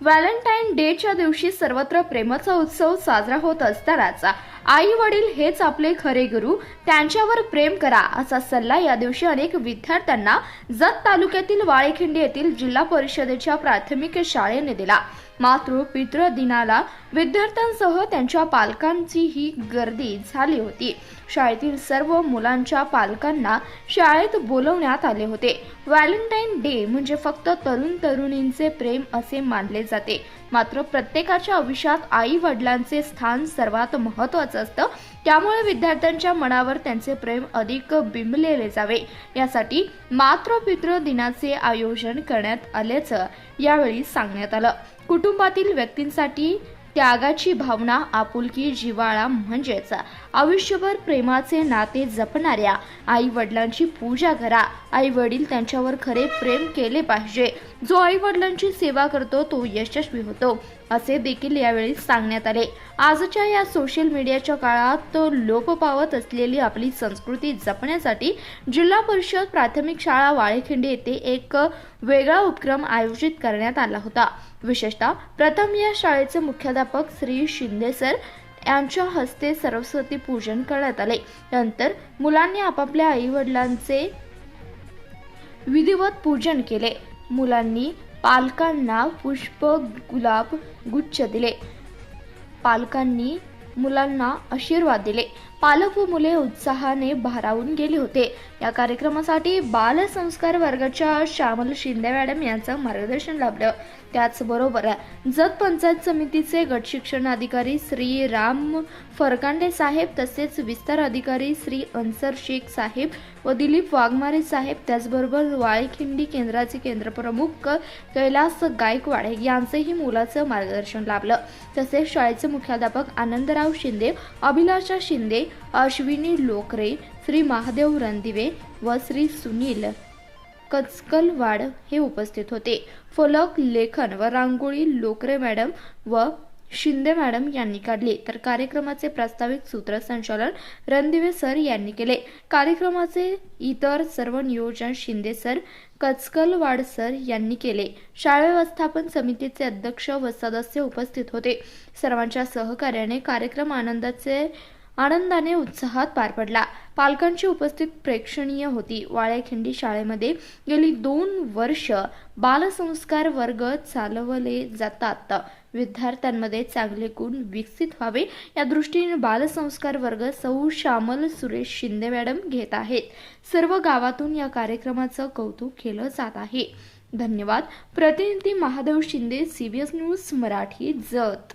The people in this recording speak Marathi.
व्हॅलेंटाईन डेच्या दिवशी सर्वत्र प्रेमाचा उत्सव साजरा होत असतानाच आई वडील हेच आपले खरे गुरु, त्यांच्यावर प्रेम करा असा सल्ला या दिवशी अनेक विद्यार्थ्यांना जत तालुक्यातील वाळेखिंडी येथील जिल्हा परिषदेच्या प्राथमिक शाळेने दिला। मातृ पितृ दिनाला विद्यार्थ्यांसह त्यांच्या पालकांची ही गर्दी झाली होती। शाळेतील सर्व मुलांच्या पालकांना शाळेत बोलवण्यात आले होते। व्हॅलेंटाईन डे म्हणजे फक्त तरुण तरुणींचे प्रेम असे मानले जाते, मात्र प्रत्येकाच्या आयुष्यात आई वडिलांचे स्थान सर्वात महत्त्वाचे असतं। त्यामुळे विद्यार्थ्यांच्या मनावर त्यांचे प्रेम अधिक बिंबलेले जावे यासाठी मातृ पितृ दिनाचे आयोजन करण्यात आल्याचं यावेळी सांगण्यात आलं। कुटुंबातील व्यक्तींसाठी त्यागाची भावना, आपुलकी, जिव्हाळा म्हणजेच आयुष्यभर प्रेमाचे नाते जपणाऱ्या आई वडिलांची पूजा करा। आई वडील त्यांच्यावर खरे प्रेम केले पाहिजे। जो आई वडिलांची सेवा करतो तो यशस्वी होतो असे देखील यावेळी सांगण्यात आले। आजच्या या सोशल मीडियाच्या काळात लोप पावत असलेली आपली संस्कृती जपण्यासाठी जिल्हा परिषद प्राथमिक शाळा वाळेखिंडी येथे एक वेगळा उपक्रम आयोजित करण्यात आला होता। विशेषतः प्रथम या शाळेचे मुख्याध्यापक श्री शिंदे सर यांच्या हस्ते सरस्वती पूजन करण्यात आले। नंतर मुलांनी आपापल्या आई वडिलांचे विधिवत पूजन केले। मुलांनी पालकांना पुष्प, गुलाब, गुच्छ दिले। पालकांनी मुलांना आशीर्वाद दिले। पालक व मुले उत्साहाने भारावून गेले होते। या कार्यक्रमासाठी बालसंस्कार वर्गाच्या श्यामल शिंदे मॅडम यांचं मार्गदर्शन लाभलं। त्याचबरोबर जत पंचायत समितीचे गट शिक्षण अधिकारी श्री राम फरकांडे साहेब, तसेच विस्तार अधिकारी श्री अन्सर शेख साहेब व दिलीप वाघमारे साहेब, त्याचबरोबर वाळेखिंडी केंद्राचे केंद्रप्रमुख कैलास गायकवाड यांचेही मुलाचं मार्गदर्शन लाभलं। तसेच शाळेचे मुख्याध्यापक आनंदराव शिंदे, अभिलाषा शिंदे, अश्विनी लोकरे, श्री महादेव रणदिवे व श्री सुनील कचकलवाड हे उपस्थित होते। फलक लेखन व रांगोळी लोकरे मॅडम व शिंदे मॅडम यांनी काढली, तर कार्यक्रमाचे प्रास्ताविक सूत्रसंचालन रणदिवे सर यांनी केले। कार्यक्रमाचे इतर सर्व नियोजन शिंदे सर, कचकलवाड सर यांनी केले। शाळा व्यवस्थापन समितीचे अध्यक्ष व सदस्य उपस्थित होते। सर्वांच्या सहकार्याने कार्यक्रम आनंदाने उत्साहात पार पडला। पालकांची उपस्थिती प्रेक्षणीय होती। वाळेखिंडी शाळेमध्ये गेली 2 वर्ष बालसंस्कार वर्ग चालवले जातात। विद्यार्थ्यांमध्ये चांगले गुण विकसित व्हावे या दृष्टीने बालसंस्कार वर्ग सौ श्यामल सुरेश शिंदे मॅडम घेत आहेत। सर्व गावातून या कार्यक्रमाचं कौतुक केलं जात आहे। धन्यवाद। प्रतिनिधी महादेव शिंदे, CBS न्यूज मराठी, जत।